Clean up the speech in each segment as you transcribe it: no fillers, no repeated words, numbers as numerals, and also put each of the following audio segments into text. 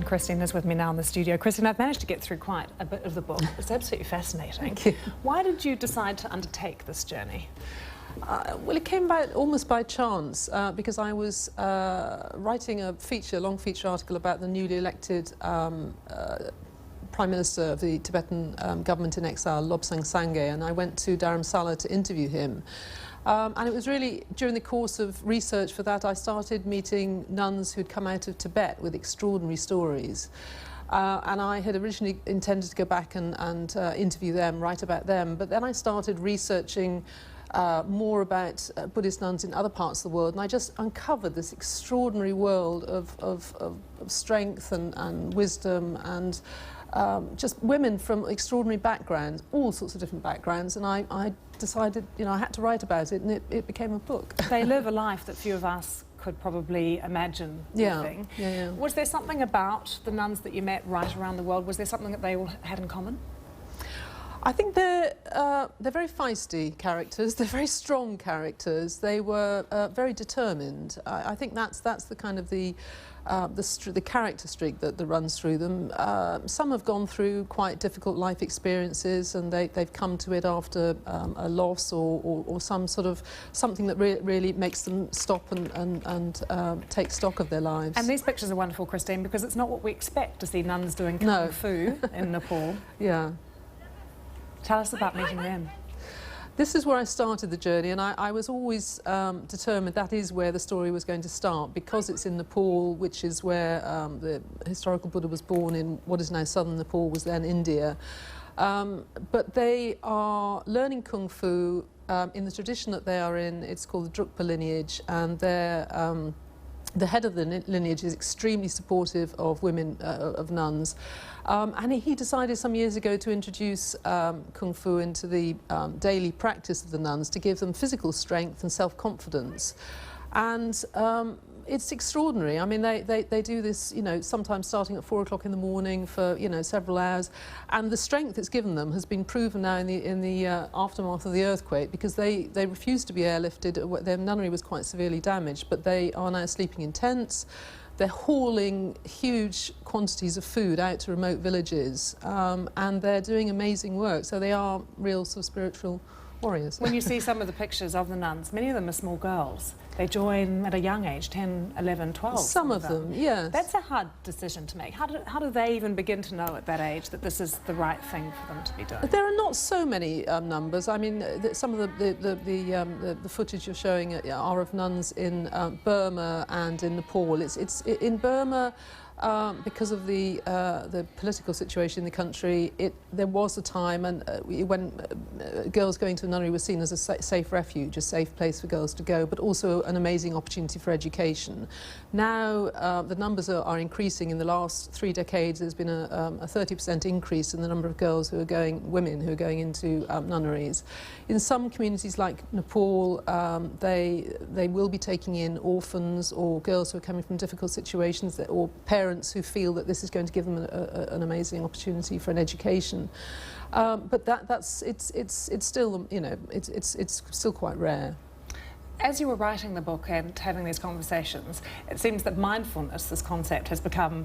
and Christine is with me now in the studio. Christine, I've managed to get through quite a bit of the book. It's absolutely fascinating. Thank you. Why did you decide to undertake this journey? Well, it came about almost by chance because I was writing a long feature article about the newly elected Prime Minister of the Tibetan government in exile, Lobsang Sangay, and I went to Dharamsala to interview him. And it was really during the course of research for that I started meeting nuns who'd come out of Tibet with extraordinary stories. And I had originally intended to go back and interview them, write about them, but then I started researching more about Buddhist nuns in other parts of the world, and I just uncovered this extraordinary world of strength and wisdom and just women from extraordinary backgrounds, all sorts of different backgrounds, and I decided, you know, I had to write about it, and it became a book. They live a life that few of us could probably imagine living. Yeah. Was there something about the nuns that you met right around the world? Was there something that they all had in common? I think they're very feisty characters. They're very strong characters. They were very determined. I think that's the kind of the character streak that runs through them. Some have gone through quite difficult life experiences, and they've come to it after a loss or some sort of something that really makes them stop and take stock of their lives. And these pictures are wonderful, Christine, because it's not what we expect to see nuns doing kung fu in Nepal. Yeah. Tell us about meeting them. This is where I started the journey, and I was always determined that is where the story was going to start, because it's in Nepal, which is where the historical Buddha was born in what is now southern Nepal, was then India. But they are learning kung fu in the tradition that they are in. It's called the Drukpa lineage, and they're the head of the lineage is extremely supportive of women, of nuns. And he decided some years ago to introduce Kung Fu into the daily practice of the nuns to give them physical strength and self-confidence. And it's extraordinary. I mean, they do this, you know, sometimes starting at 4 o'clock in the morning for, you know, several hours. And the strength it's given them has been proven now in the aftermath of the earthquake, because they refused to be airlifted. Their nunnery was quite severely damaged, but they are now sleeping in tents. They're hauling huge quantities of food out to remote villages, and they're doing amazing work. So they are real sort of spiritual warriors. When you see some of the pictures of the nuns, many of them are small girls. They join at a young age, 10, 11, 12. Some of them, yes. That's a hard decision to make. How do they even begin to know at that age that this is the right thing for them to be doing? There are not so many numbers. I mean, some of the footage you're showing are of nuns in Burma and in Nepal. It's in Burma. Because of the political situation in the country, there was a time when girls going to a nunnery were seen as a safe refuge, a safe place for girls to go, but also an amazing opportunity for education. Now the numbers are increasing. In the last 3 decades, there's been a 30% increase in the number of girls women who are going into nunneries. In some communities like Nepal, they will be taking in orphans or girls who are coming from difficult situations, or parents who feel that this is going to give them an amazing opportunity for an education, but it's still, you know, it's still quite rare. As you were writing the book and having these conversations, it seems that mindfulness, this concept,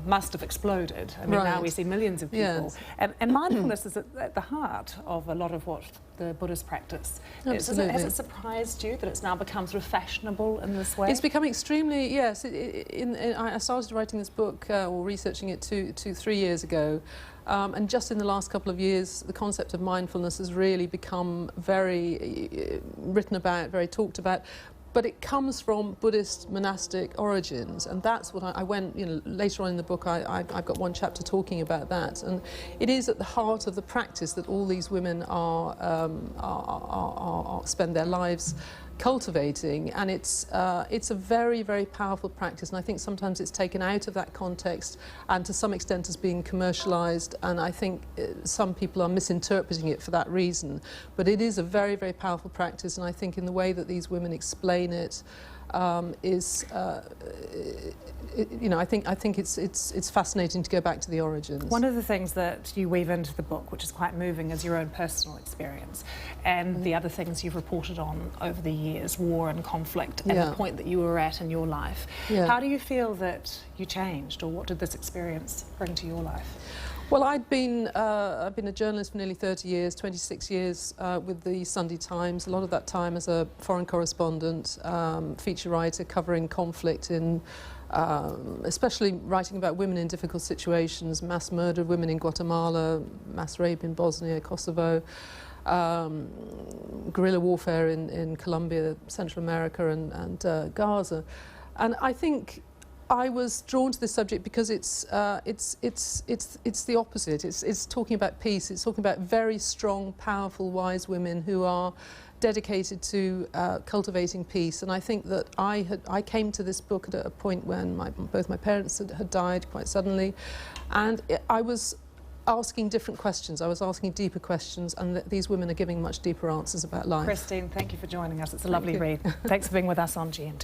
must have exploded. I mean, now we see millions of people. Yes. And mindfulness is at the heart of a lot of what the Buddhists practice. Absolutely. Has it surprised you that it's now become sort of fashionable in this way? It's become extremely, yes. I started writing this book, or researching it 3 years ago. And just in the last couple of years, the concept of mindfulness has really become very written about, very talked about. But it comes from Buddhist monastic origins, and that's what I went, you know, later on in the book I've got one chapter talking about that, and it is at the heart of the practice that all these women spend their lives cultivating, and it's a very, very powerful practice, and I think sometimes it's taken out of that context and to some extent has been commercialised, and I think some people are misinterpreting it for that reason. But it is a very, very powerful practice, and I think in the way that these women explain it, is, you know, I think it's fascinating to go back to the origins. One of the things that you weave into the book, which is quite moving, is your own personal experience, and the other things you've reported on over the years, war and conflict, and the point that you were at in your life. How do you feel that you changed, or what did this experience bring to your life? Well, I've been a journalist for nearly 30 years, 26 years with the Sunday Times, a lot of that time as a foreign correspondent, feature writer covering conflict in, especially writing about women in difficult situations, mass murder of women in Guatemala, mass rape in Bosnia, Kosovo, guerrilla warfare in Colombia, Central America and Gaza. And I think I was drawn to this subject because it's the opposite. It's talking about peace. It's talking about very strong, powerful, wise women who are dedicated to cultivating peace. And I think that I came to this book at a point when both my parents had died quite suddenly, and I was asking different questions. I was asking deeper questions, and these women are giving much deeper answers about life. Christine, thank you for joining us. It's a lovely read. Thanks for being with us on GMT.